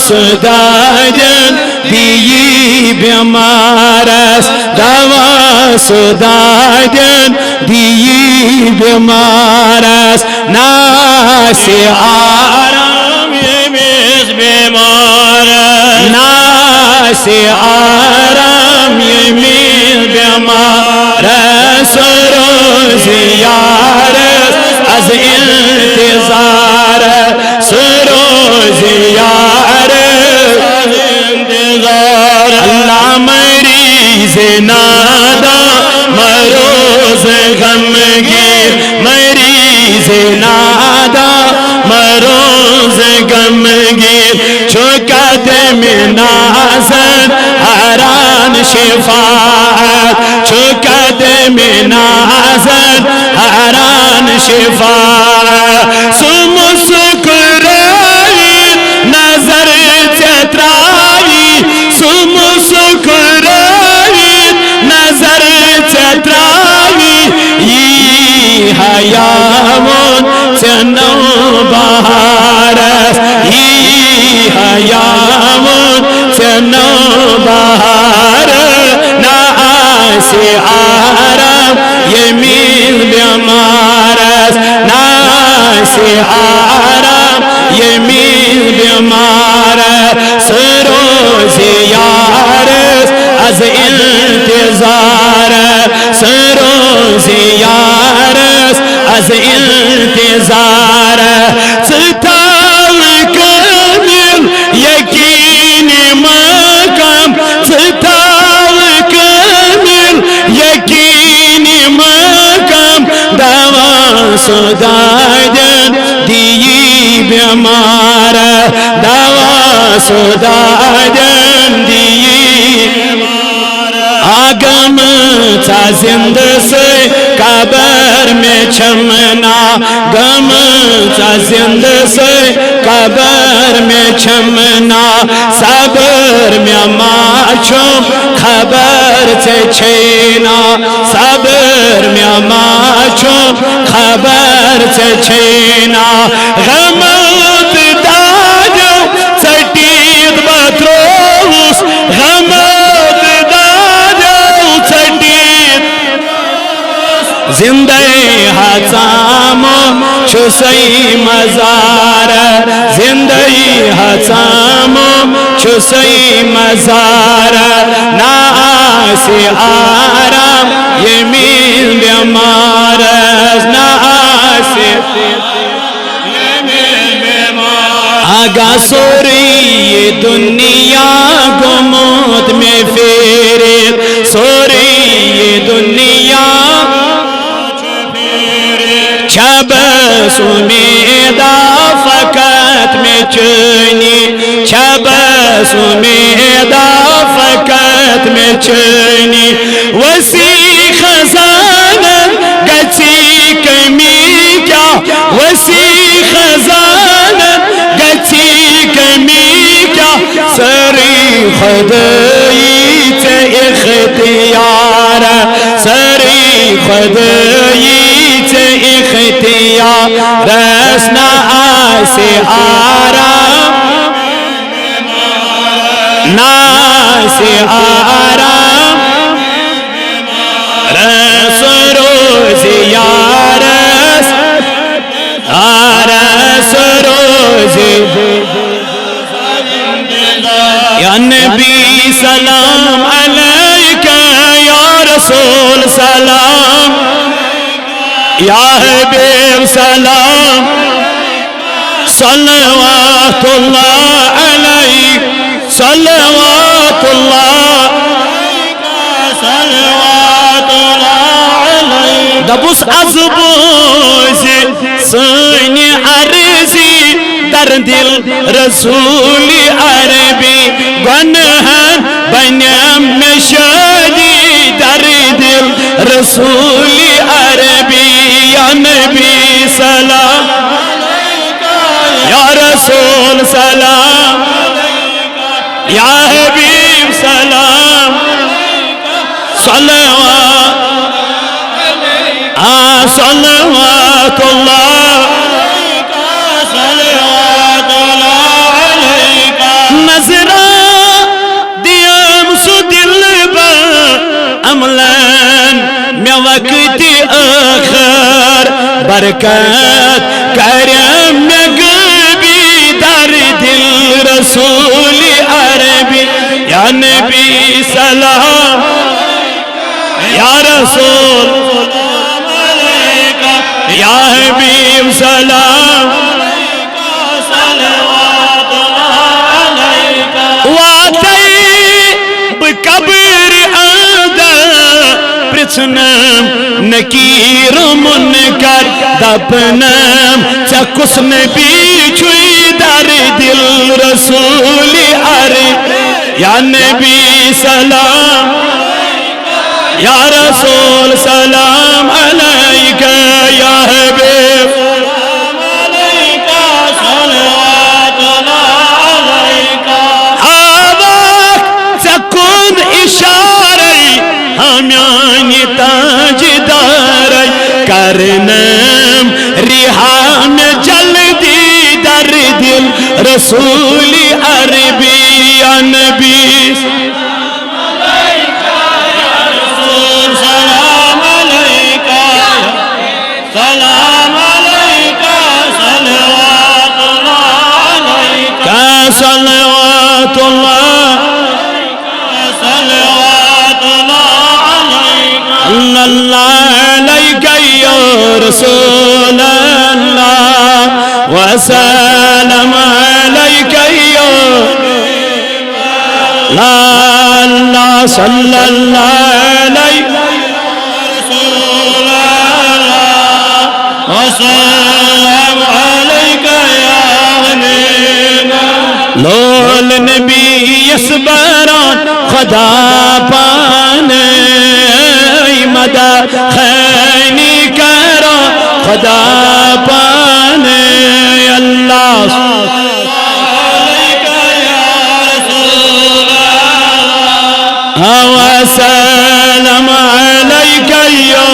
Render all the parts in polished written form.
सुधारन दियी बेमारस दवा सुधारन दियी बेमारस नासे आराम यमिस बेमारस नासे आराम यमिस बेमारस रोज यारस az intizar सरोज यार इंतजार अल्लाह मरीज नादा मरोज गमगीर मरीज नादा मरोज गमगीर चुकत में नाजर हरान शिफात चुकत में नाजर हरान शिफात सुमुस्कुराई नजर चतराई सुमुस्कुराई नजर चतराई ये हयामों चनो बहारस ये हयामों चनो बहार ना आसे आराम यमीन बेमारस ना से आराम यमीन बेमारस सरोज यारस az intizar सरोज यारस az intizar çıtav kamil yakin makam çıtav kamil yakin makam dava सुधारन दियी बेमार दवा सुधारन दियी आगम चा जिंद से कबर में छमना गम चा जिंद से कबर में छमना सबर में माचो खबर से छेना सबर में माचो खबर से छेना गम दाजो सटीद बत्रोस गम जिंदे हजामो छुसई मजार जिंदे हजामो छुसई मजार नासे आराम यमीन बेमारस नासे आगा सोरी ये दुनिया गुमोत में फेरे सोरी ये दुनिया शब सुमेदा फकत में चुनी शब सुमेदा फकत में चुनी वसी खजाना गची कमी क्या वसी खजाना गची कमी क्या सरी खुदाई से इख्तियार सरी खुदाई इख्तियार रसना आसे आराम नासे आराम रस रोज यारस आरस रोज या नबी सलाम अलैका या रसूल सलाम या हबीब सलाम सल्लवातुल्लाह अलैक सल्लवातुल्लाह अलैक दबुस अज़बोज़ सनी अर्ज़ी दर दिल रसूल अरबी गनहन बन्यम में शादी दर दिल रसूल अरबी या नबी सलाम या रसूल सलाम या हबीब सलाम सल्लवातुल्लाह मे वक्त आखर बरकत करम में गबी दर दिल रसूल अरबी या नबी सलाम या रसूल या हबीब सलाम कब्र आदा पृछनम नकीर मुनकर दपनम चकुस नबी छुई दर दिल रसूल अरे या नबी सलाम या रसूल सलाम अलैका या हबीब करनम रिहान जल्दी दर दिल रसूल अरबी या नबी सलाम अलैका सलाम अलैका सलवातुल्लाह अल्लाह रसूल अल्लाह व सलाम अलैका या अल्लाह सल्लल्लाहु अलैहि रसूल अल्लाह व सलाम अलैका या हबीब लोल नबी यसबरान खुदा पाने मदा खैनी करो खुदा पाने अल्लाह सलाम अलैका या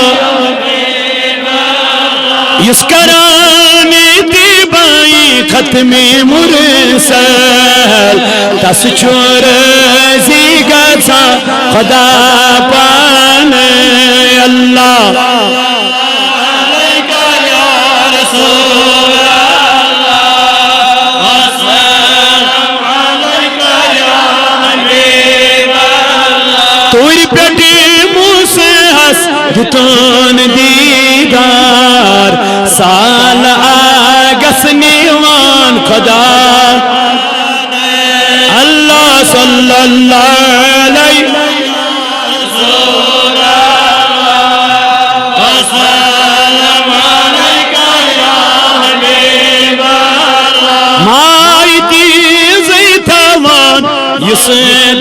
इसकरानी दिबाई खत्मी मुरसल तस छोर जीगा खुदा पाने अल्लाह तोरी पेटी मुझसे हंस दुतन दीदार साल आगस निवान खुदा अल्लाह सल्लल्लाहु अलैहि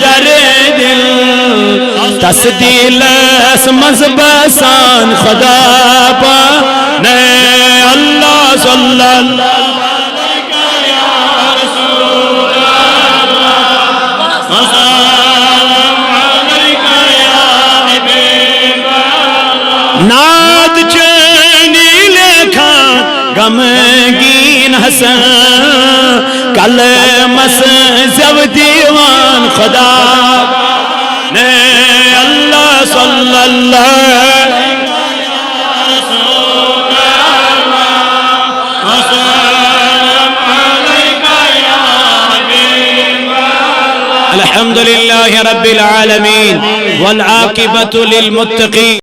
दर दिल तस्दीलस मज़बसान खुदा पाने अल्लाह सल्लल्लाहु अलैहि या रसूल अल्लाह सलाम अलैका या हबीब नाद चैनी लेखा गमगीन हसन कल मस जब दीवान खुदा ने अल्लाह सल्लल्लाहु अलैहि अल्हम्दुलिल्लाहि रब्बिल आलमीन वल आकिबतु लिल मुत्तकीन।